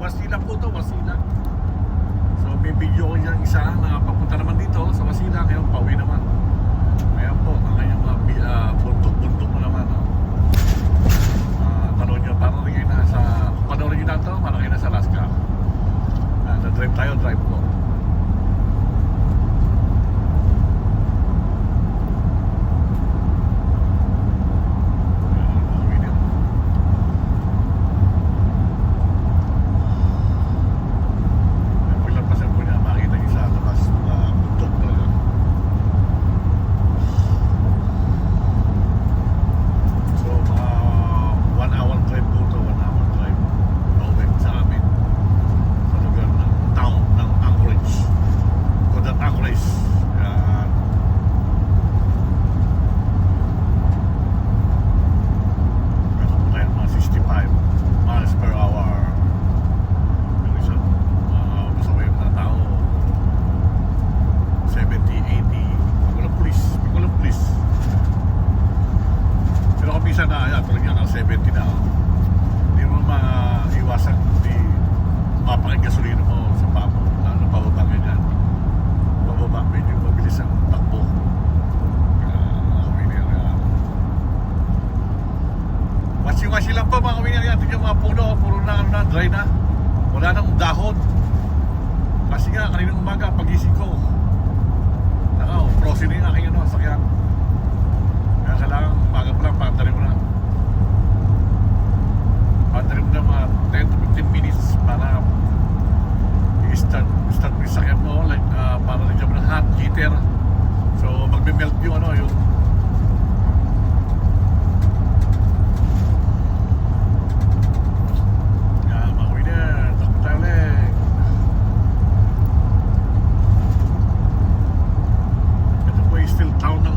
Wasilang po to, Wasilang. So may video ko dyan isa na papunta naman dito sa Wasilang, ngayon pauwi naman. Ayan po, ang kanyang mga buntok-buntok mo naman. Tanong nyo, parang rin kayo na sa, kung panoorin nyo na ito, parang kayo na sa Alaska. Na-drive tayo, drive po. Na yan, tulad yan, 70 na. Hindi mo maiwasan hindi mapakagasolina mo sa pamo, lalo pababa ganyan. Pababa, medyo mabilis ang takbo. Wasi-wasi lang pa mga kawinir yan. Tingnan yung mga puno, puro na dry na. Wala nang dahon. Kasi nga, kaninang umaga, pagising ko, frozen na yung aking sakyan. Kaya kailangan umaga pa lang, pantarin mo na. Pantarin mo na mga 10 to 15 minutes para i-start mo yung sakyan mo, like, para nagyan mo ng hot heater. So magme-melt yung yung mga winner, takbo tayo ulit. Ito po yung still town ng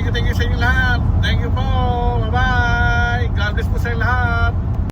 thank you sa inyo lahat. Thank you po. Bye-bye. God bless po sa inyo lahat.